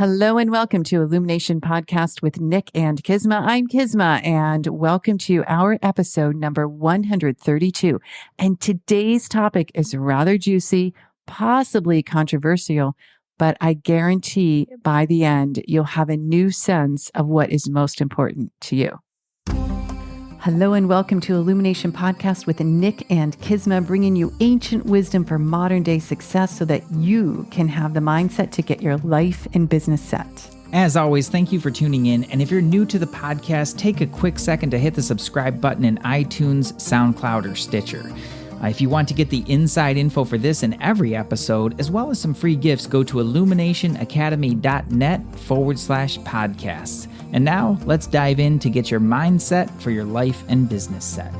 Hello and welcome to Illumination Podcast with Nick and Kisma. I'm Kisma and welcome to our episode number 132. And today's topic is rather juicy, possibly controversial, but I guarantee by the end, you'll have a new sense of what is most important to you. Hello and welcome to Illumination Podcast with Nick and Kisma, bringing you ancient wisdom for modern day success so that you can have the mindset to get your life and business set. As always, thank you for tuning in. And if you're new to the podcast, take a quick second to hit the subscribe button in iTunes, SoundCloud, or Stitcher. If you want to get the inside info for this and every episode, as well as some free gifts, go to illuminationacademy.net/podcasts. And now let's dive in to get your mindset for your life and business set.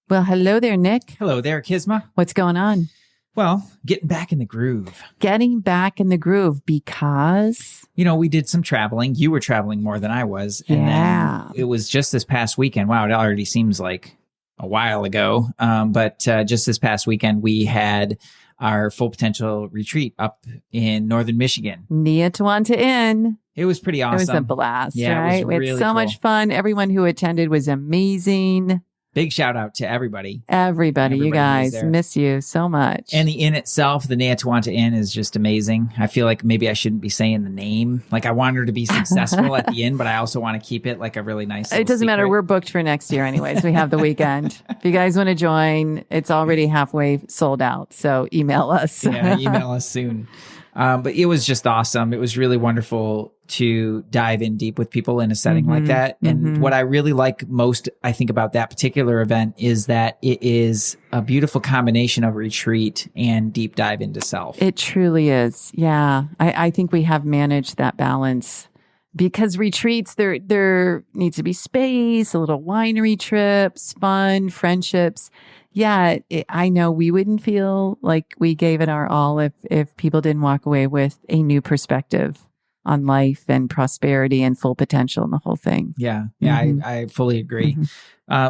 Well, hello there, Nick. Hello there, Kisma. What's going on? Well, getting back in the groove. Getting back in the groove because... You know, we did some traveling. You were traveling more than I was. And then it was just this past weekend. Wow, it already seems like a while ago. But just this past weekend, we had our Full Potential retreat up in northern Michigan. Neatawanta Inn. It was pretty awesome. It was a blast, yeah, right? It was really we had so cool. much fun. Everyone who attended was amazing. Big shout out to everybody. Everybody, you guys, there. miss you so much. And the inn itself, the Neatawanta Inn, is just amazing. I feel like maybe I shouldn't be saying the name. Like I want her to be successful at the inn, but I also want to keep it like a really nice It doesn't matter. We're booked for next year anyways. We have the weekend. If you guys want to join, it's already halfway sold out. So email us. Yeah, email us soon. But it was just awesome. It was really wonderful to dive in deep with people in a setting like that. And what I really like most, I think, about that particular event is that it is a beautiful combination of retreat and deep dive into self. It truly is. Yeah. I think we have managed that balance because retreats, there needs to be space, a little winery trips, fun, friendships. Yeah, I know we wouldn't feel like we gave it our all if people didn't walk away with a new perspective on life and prosperity and full potential and the whole thing. Yeah, I fully agree.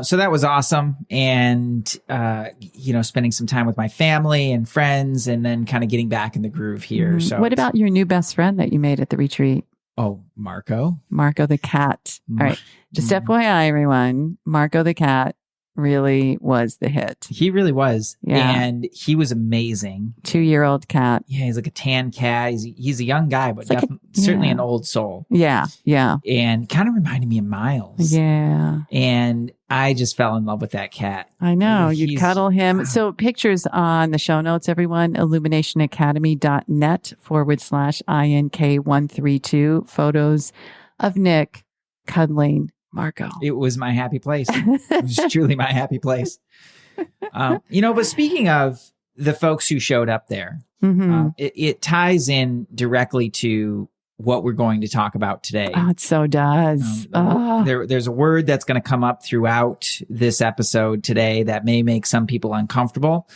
So that was awesome. And, spending some time with my family and friends and then kind of getting back in the groove here. So what about your new best friend that you made at the retreat? Oh, Marco. Marco the cat. All right. Just FYI, everyone, Marco the cat really was the hit. He really was. Yeah. And he was amazing. 2-year-old cat. Yeah, he's like a tan cat. He's a young guy, but certainly an old soul. Yeah, yeah. And kind of reminded me of Miles. Yeah. And I just fell in love with that cat. I know. You'd cuddle him. So pictures on the show notes, everyone, illuminationacademy.net/INK132. Photos of Nick cuddling Marco. It was my happy place. It was truly my happy place. But speaking of the folks who showed up there, it ties in directly to what we're going to talk about today. Oh, it so does. There's a word that's going to come up throughout this episode today that may make some people uncomfortable.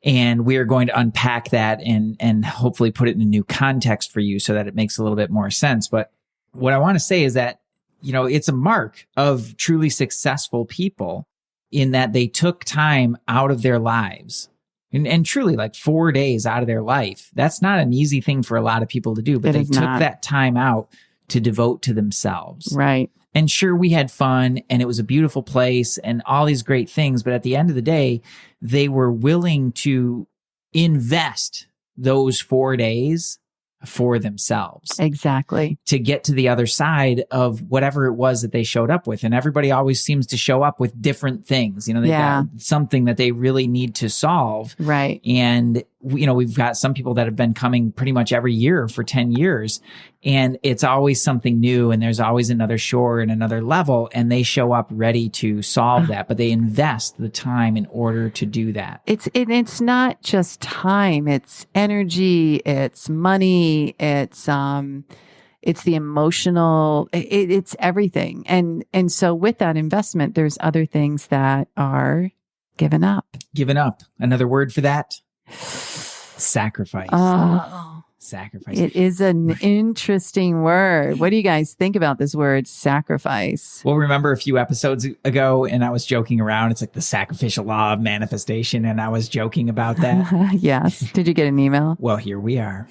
And we are going to unpack that and hopefully put it in a new context for you so that it makes a little bit more sense. But what I want to say is that it's a mark of truly successful people in that they took time out of their lives and truly like 4 days out of their life. That's not an easy thing for a lot of people to do, but they took that time out to devote to themselves. Right. And sure, we had fun and it was a beautiful place and all these great things. But at the end of the day, they were willing to invest those 4 days for themselves. Exactly. To get to the other side of whatever it was that they showed up with. And everybody always seems to show up with different things. They've got something that they really need to solve. Right. And, we've got some people that have been coming pretty much every year for 10 years. And it's always something new. And there's always another shore and another level. And they show up ready to solve that. But they invest the time in order to do that. It's not just time. It's energy. It's money. It's the emotional, it's everything. And so with that investment, there's other things that are given up. Given up. Another word for that? Sacrifice. Oh, Sacrifice. It is an interesting word. What do you guys think about this word, sacrifice? Well, remember a few episodes ago, and I was joking around. It's like the sacrificial law of manifestation, and I was joking about that. Yes. Did you get an email? Well, here we are.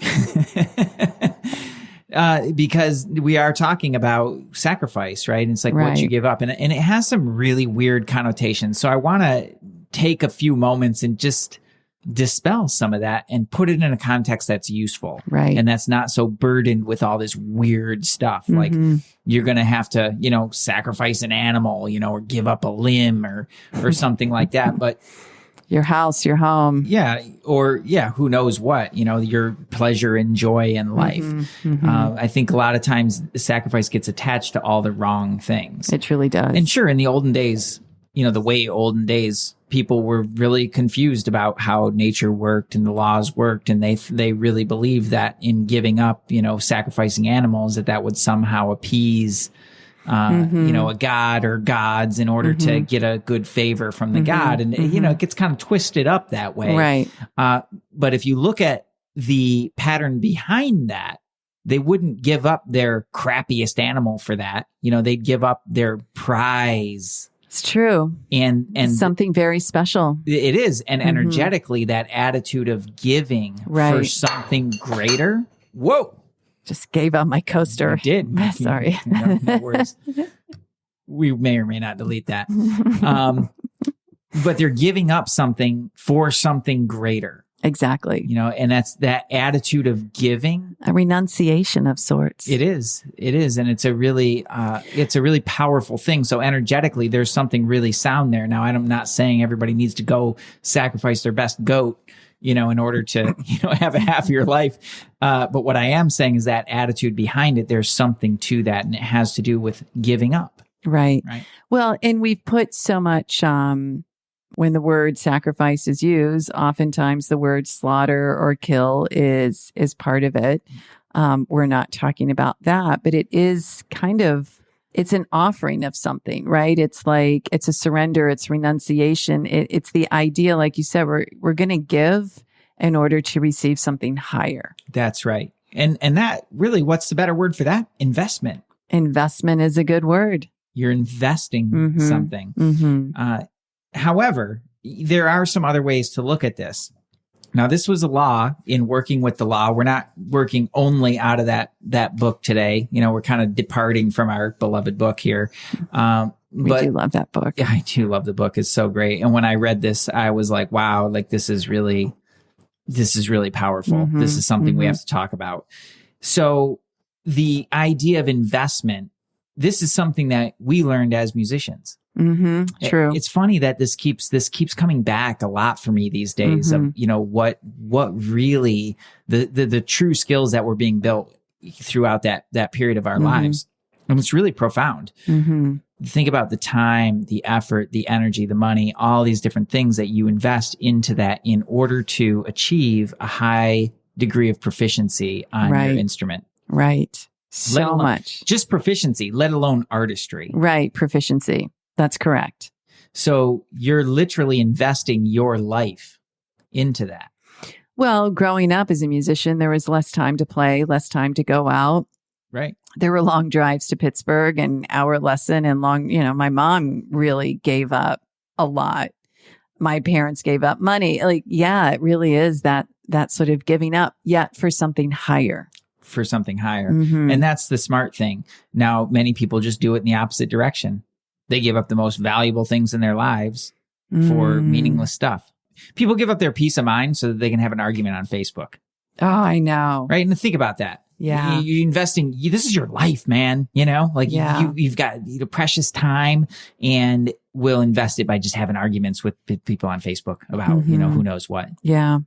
Because we are talking about sacrifice, right? And it's like what you give up. And it has some really weird connotations. So I want to take a few moments and just dispel some of that and put it in a context that's useful. Right. And that's not so burdened with all this weird stuff. Like you're going to have to, sacrifice an animal, or give up a limb or something like that. But your house, your home. Yeah. Or who knows what, your pleasure and joy in life. I think a lot of times sacrifice gets attached to all the wrong things. It truly does. And sure, in the olden days, the way olden days, people were really confused about how nature worked and the laws worked. And they really believed that in giving up, sacrificing animals, that would somehow appease a god or gods in order to get a good favor from the god. And, it gets kind of twisted up that way. Right. But if you look at the pattern behind that, they wouldn't give up their crappiest animal for that. They'd give up their prize. It's true. And something very special. It is. And energetically, that attitude of giving for something greater. Whoa. Just gave up my coaster. I did. Sorry. No worries. We may or may not delete that. But they're giving up something for something greater. Exactly. And that's that attitude of giving. A renunciation of sorts. It is. And it's a really powerful thing. So energetically, there's something really sound there. Now, I'm not saying everybody needs to go sacrifice their best goat, in order to, have a happier life. But what I am saying is that attitude behind it, there's something to that. And it has to do with giving up. Right. Well, and we've put so much, when the word sacrifice is used, oftentimes the word slaughter or kill is part of it. We're not talking about that, but it is it's an offering of something, right? It's like, it's a surrender, it's renunciation. It's the idea, like you said, we're going to give in order to receive something higher. That's right. And that really, what's the better word for that? Investment. Investment is a good word. You're investing something. However, there are some other ways to look at this. Now, this was a law. In working with the law, we're not working only out of that book today. We're kind of departing from our beloved book here. We do love that book. Yeah, I do love the book. It's so great. And when I read this, I was like, wow, like this is really powerful. This is something we have to talk about. So the idea of investment, this is something that we learned as musicians. True. It's funny that this keeps coming back a lot for me these days of, what really the true skills that were being built throughout that period of our lives. And it's really profound. Think about the time, the effort, the energy, the money, all these different things that you invest into that in order to achieve a high degree of proficiency on your instrument. Right. So much. Just proficiency, let alone artistry. Right. Proficiency. That's correct. So you're literally investing your life into that. Well, growing up as a musician, there was less time to play, less time to go out. Right. There were long drives to Pittsburgh and hour lesson and long, my mom really gave up a lot. My parents gave up money. It really is that sort of giving up, yet for something higher. For something higher. And that's the smart thing. Now, many people just do it in the opposite direction. They give up the most valuable things in their lives for meaningless stuff. People give up their peace of mind so that they can have an argument on Facebook. Oh, I know. Right. And think about that. Yeah. You're investing, this is your life, man. You've got precious time, and we'll invest it by just having arguments with people on Facebook about, who knows what. Yeah.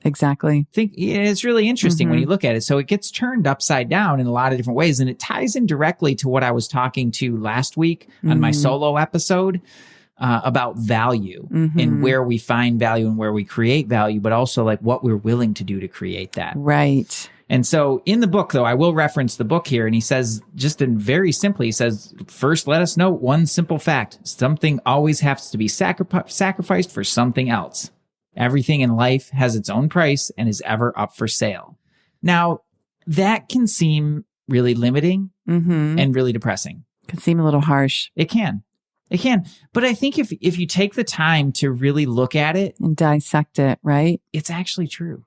Exactly. It's really interesting when you look at it. So it gets turned upside down in a lot of different ways. And it ties in directly to what I was talking to last week on my solo episode about value and where we find value and where we create value, but also like what we're willing to do to create that. Right. And so in the book, though, I will reference the book here. And he says, just in very simply, he says, first, let us note one simple fact. Something always has to be sacrificed for something else. Everything in life has its own price and is ever up for sale. Now, that can seem really limiting and really depressing. Can seem a little harsh. It can. But I think if you take the time to really look at it and dissect it, right? It's actually true.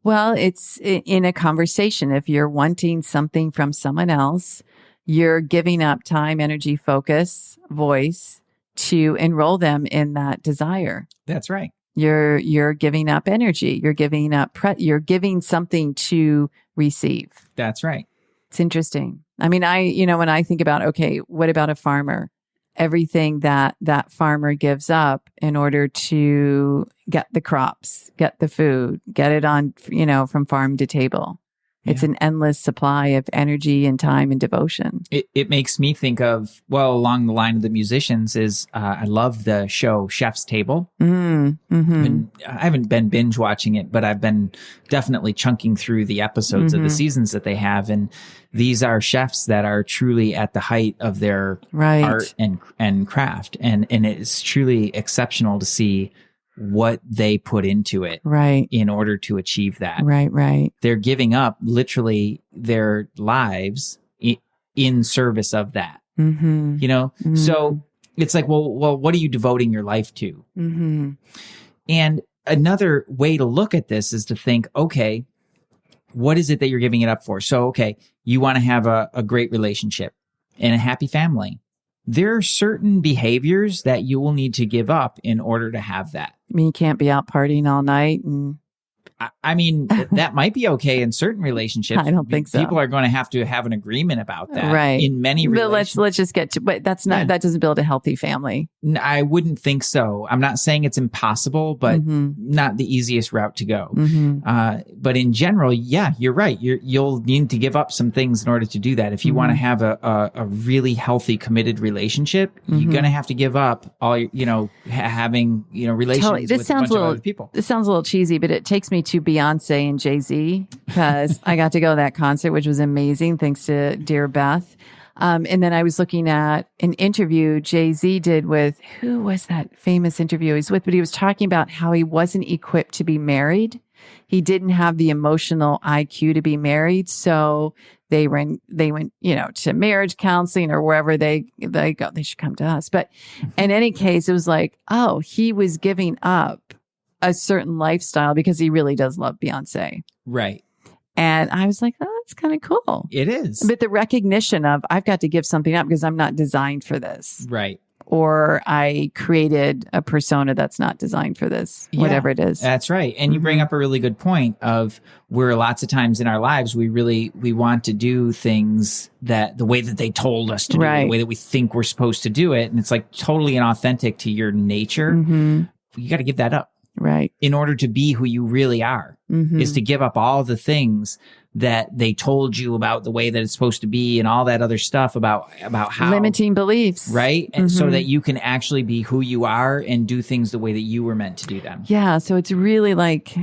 Well, it's in a conversation. If you're wanting something from someone else, you're giving up time, energy, focus, voice to enroll them in that desire. That's right. You're giving up energy. You're giving up, you're giving something to receive. That's right. It's interesting. I mean, when I think about, okay, what about a farmer? Everything that farmer gives up in order to get the crops, get the food, get it on, from farm to table. It's an endless supply of energy and time and devotion. It makes me think of, along the line of the musicians is, I love the show Chef's Table. I haven't been binge watching it, but I've been definitely chunking through the episodes of the seasons that they have. And these are chefs that are truly at the height of their art and craft. And it's truly exceptional to see what they put into it in order to achieve that. Right. They're giving up literally their lives in service of that. So it's like, well, what are you devoting your life to? And another way to look at this is to think, okay, what is it that you're giving it up for? So, okay, you want to have a great relationship and a happy family. There are certain behaviors that you will need to give up in order to have that. I mean, you can't be out partying all night and I mean, that might be okay in certain relationships. I don't think so. People are going to have an agreement about that. Right. In many relationships. But let's just get to, but that's not, that doesn't build a healthy family. I wouldn't think so. I'm not saying it's impossible, but not the easiest route to go. But in general, yeah, you're right. You'll need to give up some things in order to do that. If you want to have a really healthy, committed relationship, you're going to have to give up all, having, relations with a bunch of other people. This sounds a little cheesy, but it takes me to Beyonce and Jay-Z because I got to go to that concert, which was amazing. Thanks to dear Beth. And then I was looking at an interview Jay-Z did with, who was that famous interview he's with? But he was talking about how he wasn't equipped to be married. He didn't have the emotional IQ to be married. So they went, to marriage counseling or wherever they go. They should come to us. But in any case, it was like, oh, he was giving up a certain lifestyle because he really does love Beyonce. Right. And I was like, oh, that's kind of cool. It is. But the recognition of I've got to give something up because I'm not designed for this. Right. Or I created a persona that's not designed for this, whatever it is. That's right. And you bring up a really good point of where lots of times in our lives, we want to do things that the way that they told us to do, the way that we think we're supposed to do it. And it's like totally inauthentic to your nature. You got to give that up. Right. In order to be who you really are, is to give up all the things that they told you about the way that it's supposed to be and all that other stuff about how limiting beliefs. Right. And so that you can actually be who you are and do things the way that you were meant to do them. Yeah. So it's really like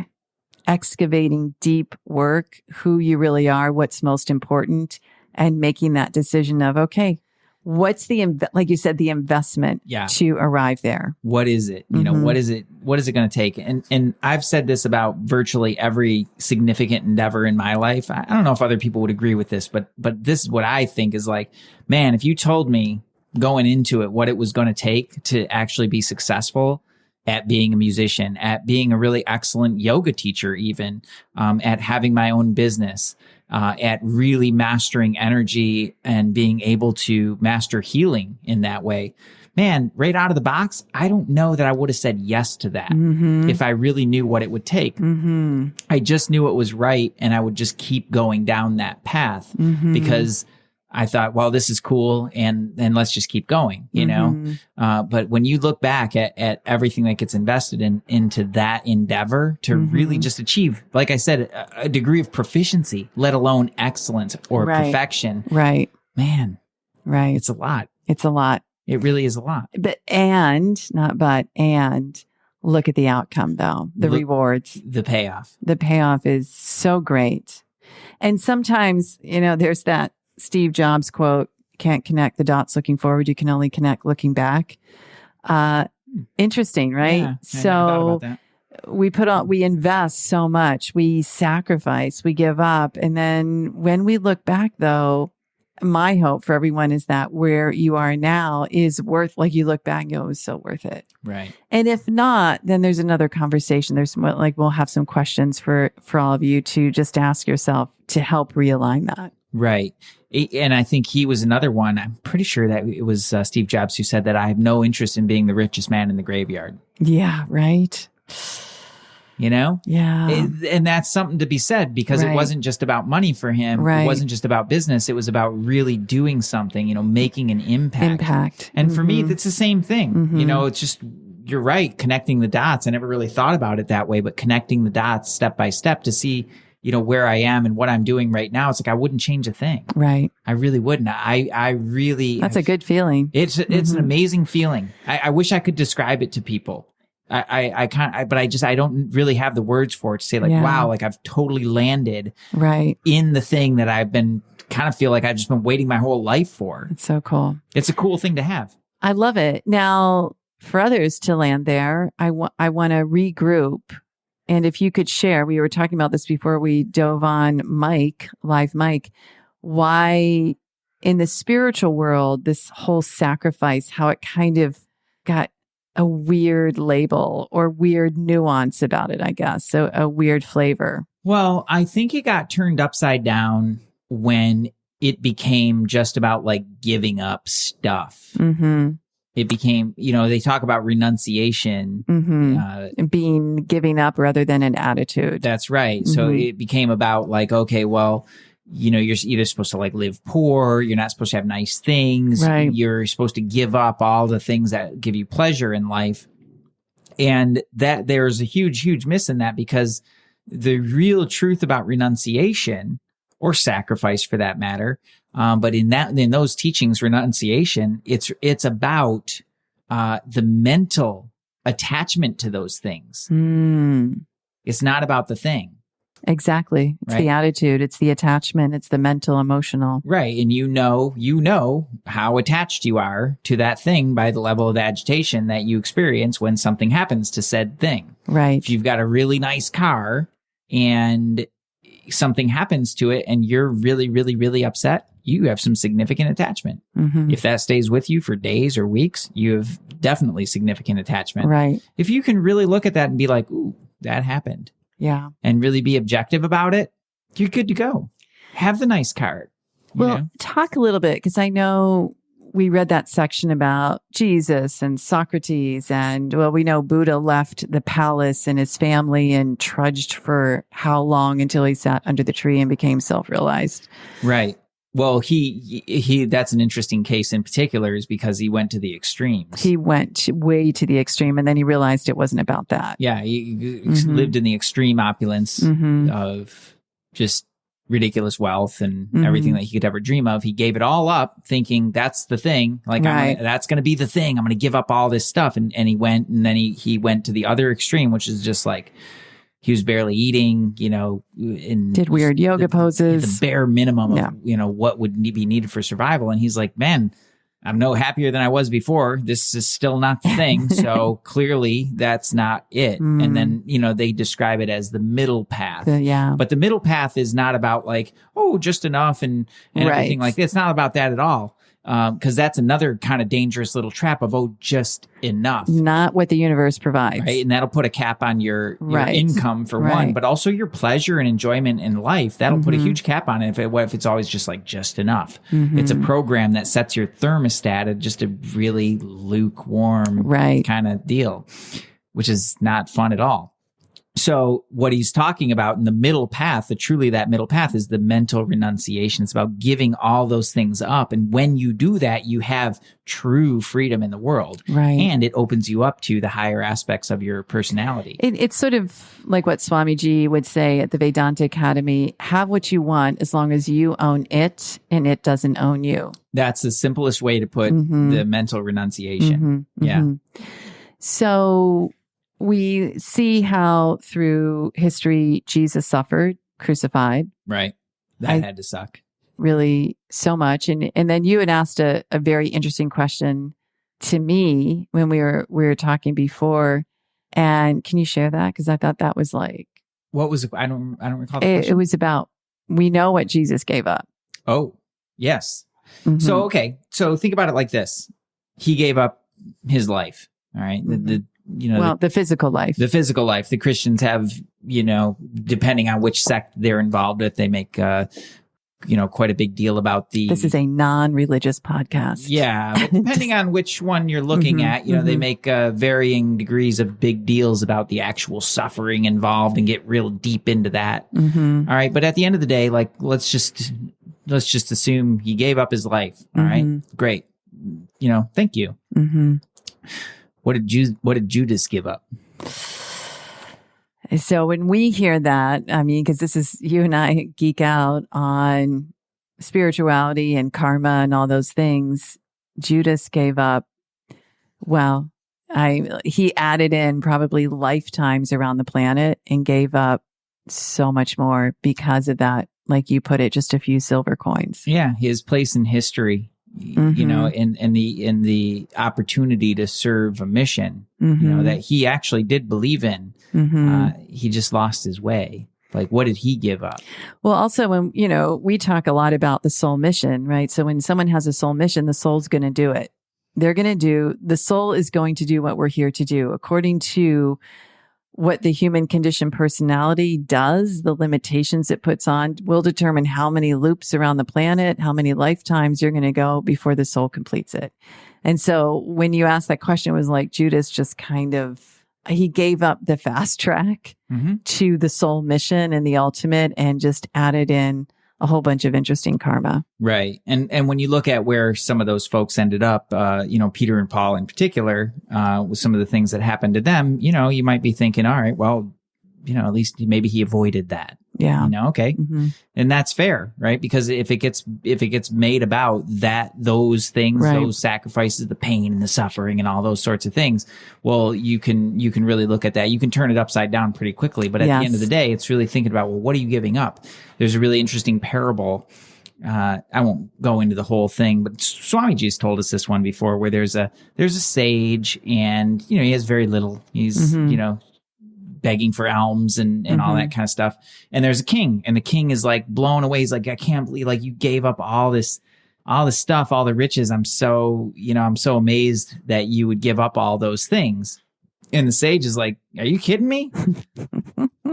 excavating deep work, who you really are, what's most important, and making that decision of, okay, what's like you said, the investment to arrive there? What is it? What is it going to take? And I've said this about virtually every significant endeavor in my life. I don't know if other people would agree with this, but this is what I think is like, man, if you told me going into it what it was going to take to actually be successful at being a musician, at being a really excellent yoga teacher, even at having my own business, at really mastering energy and being able to master healing in that way. Man, right out of the box, I don't know that I would have said yes to that if I really knew what it would take. I just knew it was right, and I would just keep going down that path because I thought, well, this is cool, and let's just keep going, But when you look back at everything that gets invested into that endeavor to really just achieve, like I said, a degree of proficiency, let alone excellence or perfection. Right. Man. Right. It's a lot. It's a lot. It really is a lot. And look at the outcome though, the rewards. The payoff. The payoff is so great. And sometimes, there's that Steve Jobs quote, can't connect the dots looking forward. You can only connect looking back. Interesting, right? Yeah, I never thought about that. we invest so much, we sacrifice, we give up. And then when we look back though, my hope for everyone is that where you are now is worth, like you look back and go, it was so worth it. Right. And if not, then there's another conversation. There's like, we'll have some questions for all of you to just ask yourself to help realign that. Right. And I think he was another one. I'm pretty sure that it was Steve Jobs who said that I have no interest in being the richest man in the graveyard. Yeah. Right. You know? Yeah. And that's something to be said because it wasn't just about money for him. Right. It wasn't just about business. It was about really doing something, making an impact. And for me, that's the same thing. It's just, you're right, connecting the dots. I never really thought about it that way, but connecting the dots step by step to see, where I am and what I'm doing right now. It's like, I wouldn't change a thing. Right. I really wouldn't. I really. That's a good feeling. It's an amazing feeling. I wish I could describe it to people. I can't, but I don't really have the words for it to say like, wow, like I've totally landed in the thing that I've been kind of feel like I've just been waiting my whole life for. It's so cool. It's a cool thing to have. I love it. Now for others to land there, I want to regroup. And if you could share, we were talking about this before we dove on live mic, why in the spiritual world, this whole sacrifice, how it kind of got a weird label or weird nuance about it, I guess. So a weird flavor. Well, I think it got turned upside down when it became just about like giving up stuff. Mm-hmm. It became, they talk about renunciation. Being giving up rather than an attitude. That's right. So it became about like, okay, well, you're either supposed to like live poor, you're not supposed to have nice things, you're supposed to give up all the things that give you pleasure in life. And that there's a huge, huge miss in that because the real truth about renunciation or sacrifice for that matter, but in those teachings, renunciation, it's about the mental attachment to those things. It's not about the thing. Exactly. It's the attitude. It's the attachment. It's the mental, emotional. Right. And you know how attached you are to that thing by the level of agitation that you experience when something happens to said thing. Right. If you've got a really nice car and something happens to it and you're really, really, really upset, you have some significant attachment. If that stays with you for days or weeks, you have definitely significant attachment. Right. If you can really look at that and be like, ooh, that happened. Yeah. And really be objective about it, you're good to go. Have the nice car. Talk a little bit, because I know we read that section about Jesus and Socrates, and we know Buddha left the palace and his family and trudged for how long until he sat under the tree and became self-realized. Right. Well, he that's an interesting case in particular is because he went to the extremes. He went way to the extreme and then he realized it wasn't about that. Yeah. He lived in the extreme opulence of just ridiculous wealth and everything that he could ever dream of. He gave it all up thinking that's the thing. Like, that's going to be the thing. I'm going to give up all this stuff. And he went, and then he went to the other extreme, which is just like, he was barely eating, and did weird yoga poses, the bare minimum of, what would be needed for survival. And he's like, man, I'm no happier than I was before. This is still not the thing. So clearly that's not it. And then, they describe it as the middle path. But the middle path is not about like, just enough and everything like that. It's not about that at all. Because that's another kind of dangerous little trap of, just enough. Not what the universe provides. Right. And that'll put a cap on your income for one, but also your pleasure and enjoyment in life. That'll put a huge cap on it if it's always just like just enough. It's a program that sets your thermostat at just a really lukewarm kind of deal, which is not fun at all. So what he's talking about in the middle path, that middle path is the mental renunciation. It's about giving all those things up. And when you do that, you have true freedom in the world. Right. And it opens you up to the higher aspects of your personality. It's sort of like what Swamiji would say at the Vedanta Academy, have what you want as long as you own it and it doesn't own you. That's the simplest way to put the mental renunciation. Yeah. So we see how through history, Jesus suffered, crucified. Right. That had to suck. Really so much. And then you had asked a very interesting question to me when we were talking before. And can you share that? Because I thought that was like, What was it? I don't recall the it question. was about, we know what Jesus gave up. Oh, yes. Mhm. So, okay. So think about it like this. He gave up his life. All right. The physical life. The physical life. The Christians have, depending on which sect they're involved with, they make, quite a big deal about This is a non-religious podcast. Yeah. But depending on which one you're looking at, they make varying degrees of big deals about the actual suffering involved and get real deep into that. Mm-hmm. All right. But at the end of the day, like, let's just assume he gave up his life. All right. Great. Thank you. Mm-hmm. What did Judas give up? So when we hear that, I mean, because this is, you and I geek out on spirituality and karma and all those things. Judas gave up, he added in probably lifetimes around the planet and gave up so much more because of that. Like you put it, just a few silver coins. Yeah, his place in history, in the opportunity to serve a mission, that he actually did believe in. He just lost his way. Like, what did he give up? Well, also when, we talk a lot about the soul mission, right? So when someone has a soul mission, the soul's going to do it. The soul is going to do what we're here to do according to what the human condition personality does. The limitations it puts on will determine how many loops around the planet, how many lifetimes you're going to go before the soul completes it. And so when you asked that question, it was like Judas just kind of, he gave up the fast track to the soul mission and the ultimate and just added in a whole bunch of interesting karma. Right. And when you look at where some of those folks ended up, Peter and Paul in particular, with some of the things that happened to them, you might be thinking, all right, well, at least maybe he avoided that. Yeah. Okay. And that's fair, right? Because if it gets made about those things, right, those sacrifices, the pain and the suffering and all those sorts of things, well, you can really look at that. You can turn it upside down pretty quickly. But at the end of the day, it's really thinking about, well, what are you giving up? There's a really interesting parable. I won't go into the whole thing, but Swamiji's told us this one before, where there's a sage and, he has very little. He's, begging for alms and all that kind of stuff. And there's a king, and the king is like blown away. He's like, I can't believe like you gave up all this stuff, all the riches. I'm so amazed that you would give up all those things. And the sage is like, are you kidding me?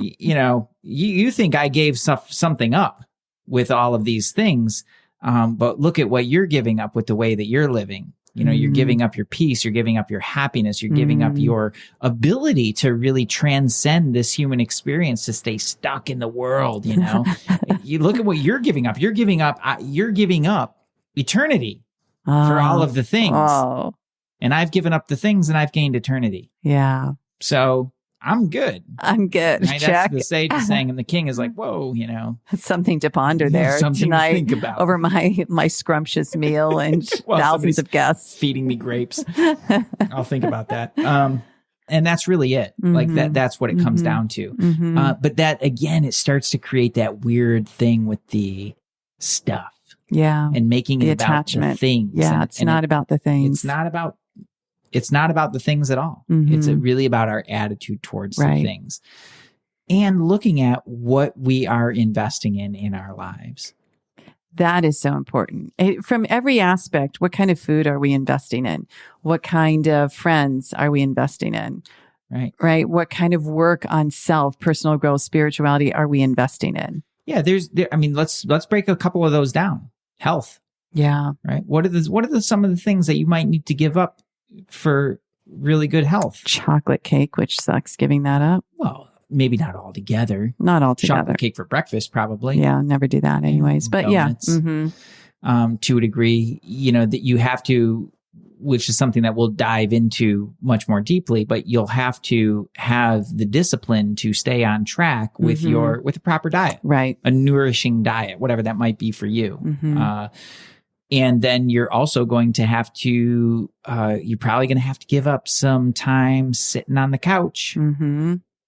You think I gave something up with all of these things. But look at what you're giving up with the way that you're living. You're giving up your peace, you're giving up your happiness, you're giving up your ability to really transcend this human experience, to stay stuck in the world. You look at what you're giving up. You're giving up eternity for all of the things. Oh. And I've given up the things and I've gained eternity. Yeah. So I'm good. I'm good. Right? Check. That's the sage is saying, and the king is like, whoa, That's something to ponder there something tonight to think about over my scrumptious meal and Well, thousands of guests feeding me grapes. I'll think about that. And that's really it. Like that's what it comes down to. But that again, it starts to create that weird thing with the stuff. Yeah. And making the it about attachment. the things. Yeah. It's not about the things. It's not about the things at all. It's really about our attitude towards the things, and looking at what we are investing in our lives. That is so important. From every aspect, what kind of food are we investing in? What kind of friends are we investing in? Right. What kind of work on self, personal growth, spirituality are we investing in? Yeah. Let's break a couple of those down. Health. Yeah. Right. What are some of the things that you might need to give up for really good health? Chocolate cake, which sucks giving that up. Well, maybe not altogether. Not altogether. Chocolate cake for breakfast, probably. Yeah, never do that anyways. But donuts, yeah. To a degree, that you have to, which is something that we'll dive into much more deeply, but you'll have to have the discipline to stay on track with with a proper diet. Right. A nourishing diet, whatever that might be for you. And then you're also going to have to, you're probably going to have to give up some time sitting on the couch.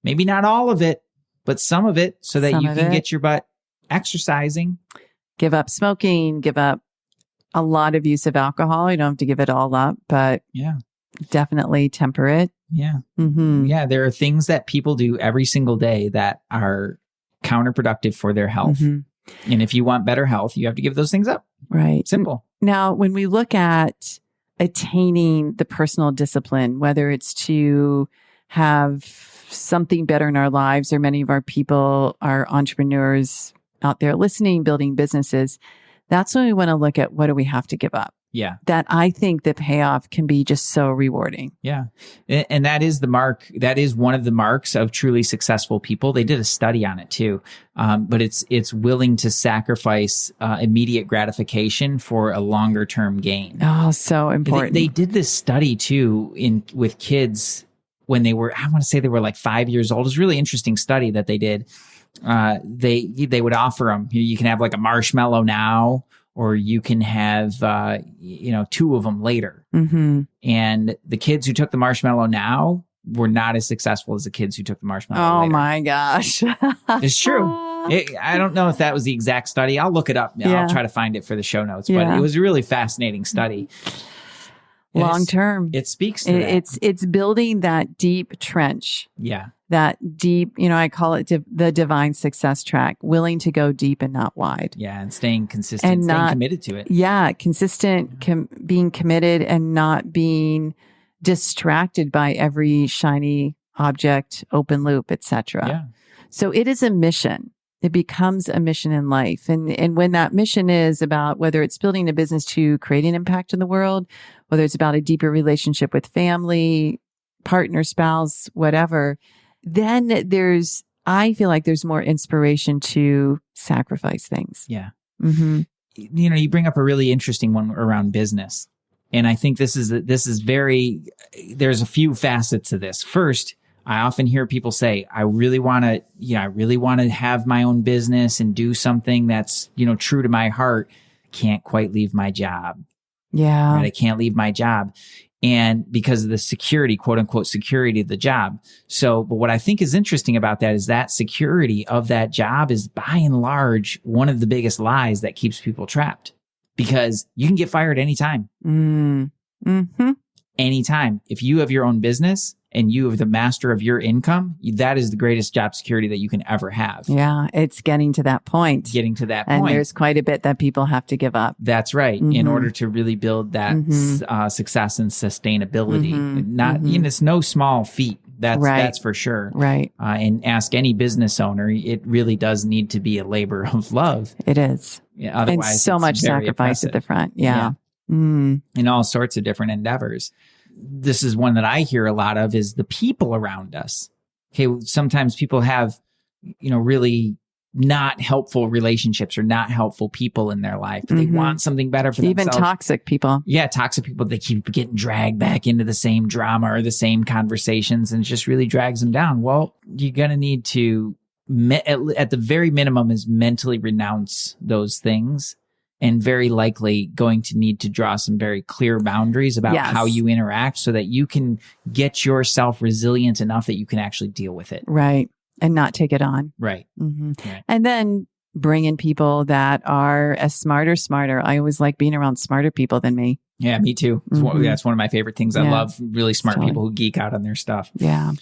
Maybe not all of it, but some of it, so that you can get your butt exercising. Give up smoking, give up a lot of use of alcohol. You don't have to give it all up, but yeah, definitely temper it. Yeah. Mm-hmm. Yeah. There are things that people do every single day that are counterproductive for their health. Mm-hmm. And if you want better health, you have to give those things up. Right. Simple. Now, when we look at attaining the personal discipline, whether it's to have something better in our lives, or many of our people are entrepreneurs out there listening, building businesses, that's when we want to look at what do we have to give up. Yeah. That I think the payoff can be just so rewarding. Yeah. And that is the mark. That is one of the marks of truly successful people. They did a study on it too. But it's willing to sacrifice immediate gratification for a longer term gain. Oh, so important. They did this study too with kids when they were, I want to say they were like 5 years old. It was a really interesting study that they did. They would offer them, you can have like a marshmallow now, or you can have, 2 of them later. Mm-hmm. And the kids who took the marshmallow now were not as successful as the kids who took the marshmallow later. My gosh. It's true. I don't know if that was the exact study. I'll look it up. Yeah. I'll try to find it for the show notes, Yeah. but it was a really fascinating study. Long term. It speaks to that. It's building that deep trench. Yeah. That deep, I call it the divine success track, willing to go deep and not wide. Yeah. And staying consistent, and staying committed to it. Yeah. Consistent, being committed and not being distracted by every shiny object, open loop, etc. Yeah. So it is a mission. It becomes a mission in life. And when that mission is about whether it's building a business to create an impact in the world, whether it's about a deeper relationship with family, partner, spouse, whatever, then I feel like there's more inspiration to sacrifice things. Yeah. Mm-hmm. You bring up a really interesting one around business. And I think there's a few facets to this. First, I often hear people say, I really want to have my own business and do something that's, true to my heart. I can't quite leave my job. Yeah. Right? I can't leave my job. And because of the security, quote unquote, security of the job. So, but what I think is interesting about that is that security of that job is by and large one of the biggest lies that keeps people trapped, because you can get fired anytime. Mm-hmm. Anytime. If you have your own business and you are the master of your income, that is the greatest job security that you can ever have. Yeah. It's getting to that point. And there's quite a bit that people have to give up. That's right. Mm-hmm. In order to really build that success and sustainability. Mm-hmm. It's no small feat. That's for sure. Right. And ask any business owner, it really does need to be a labor of love. It is. Yeah, otherwise, and so much sacrifice at the front. Yeah. In all sorts of different endeavors. This is one that I hear a lot of, is the people around us. Okay. Sometimes people have, really not helpful relationships or not helpful people in their life, but they want something better for themselves. Even toxic people. Yeah. Toxic people, they keep getting dragged back into the same drama or the same conversations, and it just really drags them down. Well, you're going to need to, at the very minimum, is mentally renounce those things. And very likely going to need to draw some very clear boundaries about how you interact, so that you can get yourself resilient enough that you can actually deal with it. Right. And not take it on. Right. Mm-hmm. Right. And then bring in people that are as smarter. I always like being around smarter people than me. Yeah, me too. That's one of my favorite things. I love really smart people who geek out on their stuff. Yeah.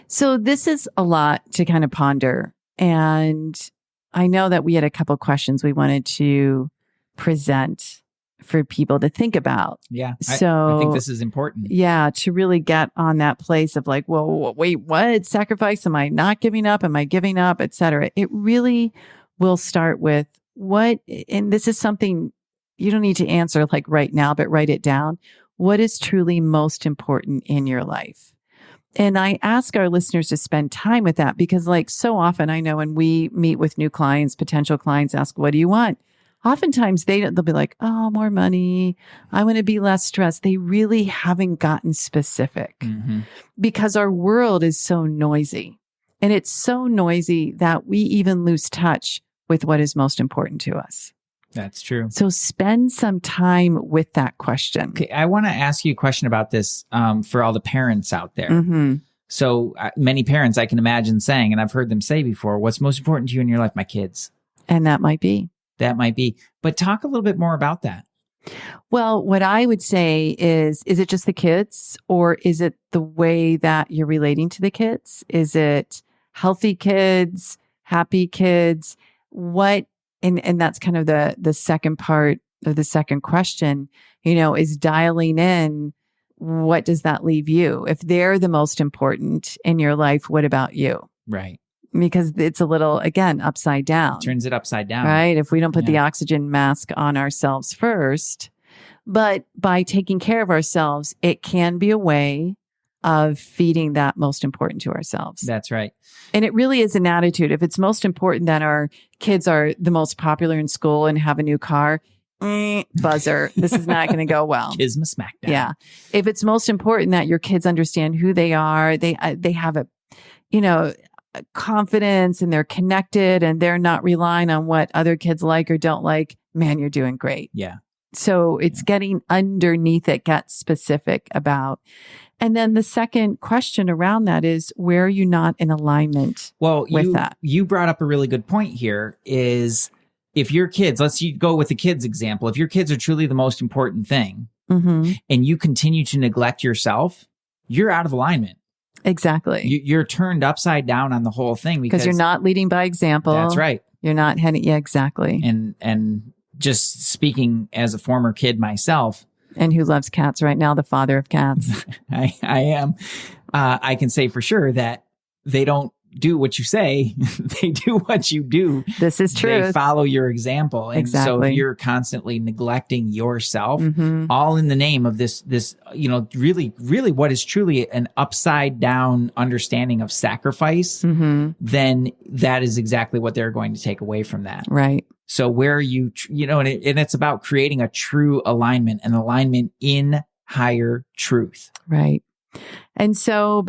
So this is a lot to kind of ponder. And I know that we had a couple questions we wanted to present for people to think about. Yeah. So I think this is important. Yeah. To really get on that place of like, well, wait, what sacrifice? Am I not giving up? Am I giving up, et cetera? It really will start with what, and this is something you don't need to answer like right now, but write it down. What is truly most important in your life? And I ask our listeners to spend time with that, because like so often I know when we meet with new clients, potential clients ask, what do you want? Oftentimes they'll be like, oh, more money. I want to be less stressed. They really haven't gotten specific because our world is so noisy, and it's so noisy that we even lose touch with what is most important to us. That's true. So spend some time with that question. Okay. I want to ask you a question about this for all the parents out there. So many parents I can imagine saying, and I've heard them say before, what's most important to you in your life? My kids. And that might be. That might be. But talk a little bit more about that. Well, what I would say is it just the kids, or is it the way that you're relating to the kids? Is it healthy kids, happy kids? What, and that's kind of the second part of the second question, is dialing in. What does that leave you? If they're the most important in your life, what about you? Right. Because it's a little, again, upside down. Turns it upside down. Right? If we don't put the Yeah. oxygen mask on ourselves first, but by taking care of ourselves, it can be a way of feeding that most important to ourselves. That's right. And it really is an attitude. If it's most important that our kids are the most popular in school and have a new car, buzzer, this is not going to go well. Kisma Smackdown. Yeah. If it's most important that your kids understand who they are, they have a confidence, and they're connected, and they're not relying on what other kids like or don't like, man, you're doing great. Yeah. So it's getting underneath it, get specific about. And then the second question around that is, where are you not in alignment with that? You brought up a really good point here is, if your kids, go with the kids example, if your kids are truly the most important thing, Mm-hmm. and you continue to neglect yourself, you're out of alignment. Exactly. You're turned upside down on the whole thing Because you're not leading by example. That's right. You're not heading. Yeah, exactly. And just speaking as a former kid myself, and who loves cats right now, the father of cats. I am. I can say for sure that they don't do what you say. They do what you do. This is true. They follow your example. And so Exactly. if you're constantly neglecting yourself, Mm-hmm. all in the name of this, really, really what is truly an upside down understanding of sacrifice, Mm-hmm. then that is exactly what they're going to take away from that. Right. So where are you, and it's about creating a true alignment, an alignment in higher truth. Right. And so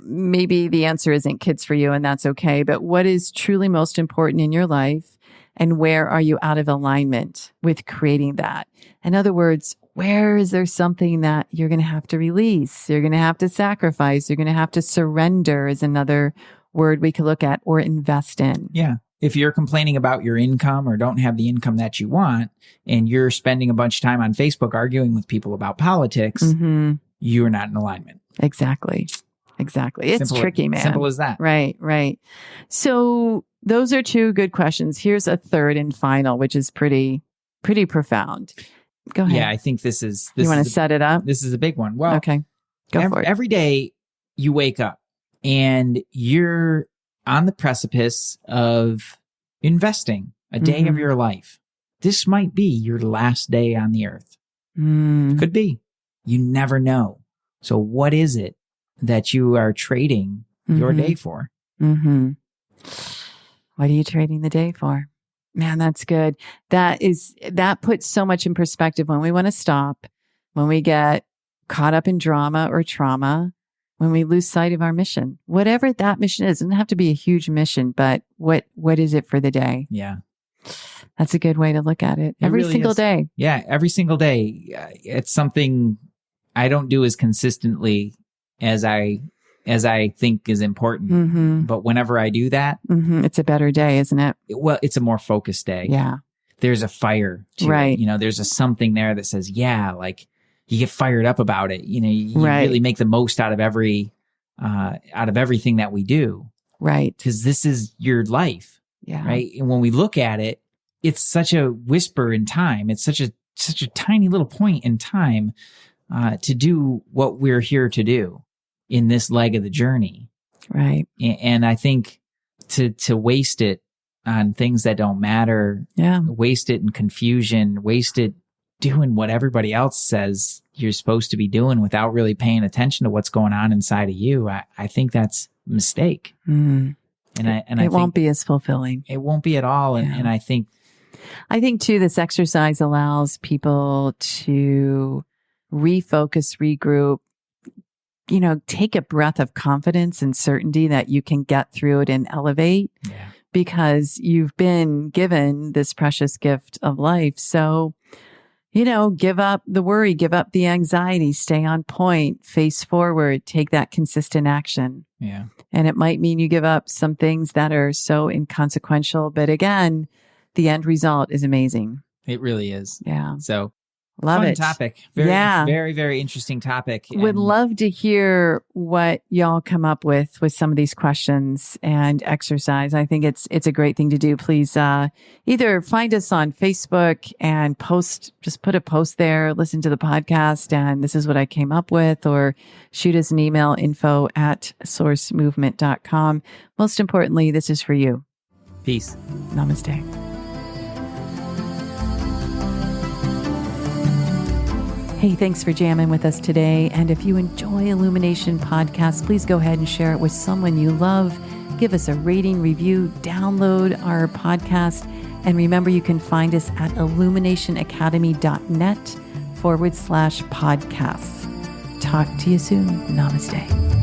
maybe the answer isn't kids for you, and that's okay. But what is truly most important in your life, and where are you out of alignment with creating that? In other words, where is there something that you're going to have to release? You're going to have to sacrifice. You're going to have to surrender is another word we could look at, or invest in. Yeah. If you're complaining about your income or don't have the income that you want, and you're spending a bunch of time on Facebook arguing with people about politics, Mm-hmm. you're not in alignment. Exactly. It's tricky, man. Simple as that. Right. So those are two good questions. Here's a third and final, which is pretty profound. Go ahead. Yeah, I think this is. You want to set it up? This is a big one. Well, Okay. Go for it. Every day you wake up and you're on the precipice of investing a day of Mhm. your life. This might be your last day on the earth. Mm. Could be. You never know. So what is it that you are trading your Mhm. day for? Mm-hmm. What are you trading the day for? Man, that's good. That puts so much in perspective when we want to stop, when we get caught up in drama or trauma, when we lose sight of our mission, whatever that mission is. It doesn't have to be a huge mission, but what is it for the day? Yeah. That's a good way to look at it. Every really single is. day. Yeah. Every single day. It's something I don't do as consistently as I think is important. Mm-hmm. But whenever I do that, Mm-hmm. It's a better day, isn't it? it's a more focused day. Yeah. There's a fire to Right. it. There's a something there that says, yeah, like you get fired up about it. You Right. really make the most out of everything that we do, Right. because this is your life, Yeah. right? And when we look at it, it's such a whisper in time. It's such a tiny little point in time to do what we're here to do in this leg of the journey. Right. And I think to waste it on things that don't matter, Yeah. waste it in confusion, waste it doing what everybody else says you're supposed to be doing without really paying attention to what's going on inside of you, I think that's a mistake. Mm. And I It think won't be as fulfilling. it won't be at all. Yeah. And I think too, this exercise allows people to refocus, regroup, take a breath of confidence and certainty that you can get through it and elevate, yeah, because you've been given this precious gift of life. So, give up the worry, give up the anxiety, stay on point, face forward, take that consistent action. yeah, And it might mean you give up some things that are so inconsequential, but again, the end result is amazing. It really is. Yeah. So Love fun it. topic. Very, Yeah. very, very interesting topic. Would And love to hear what y'all come up with some of these questions and exercise. I think it's a great thing to do. Please either find us on Facebook and just put a post there, listen to the podcast, and this is what I came up with, or shoot us an email, info@sourcemovement.com. Most importantly, this is for you. peace. Namaste. Hey, thanks for jamming with us today. And if you enjoy Illumination Podcast, please go ahead and share it with someone you love. Give us a rating, review, download our podcast. And remember, you can find us at illuminationacademy.net/podcasts. Talk to you soon. Namaste.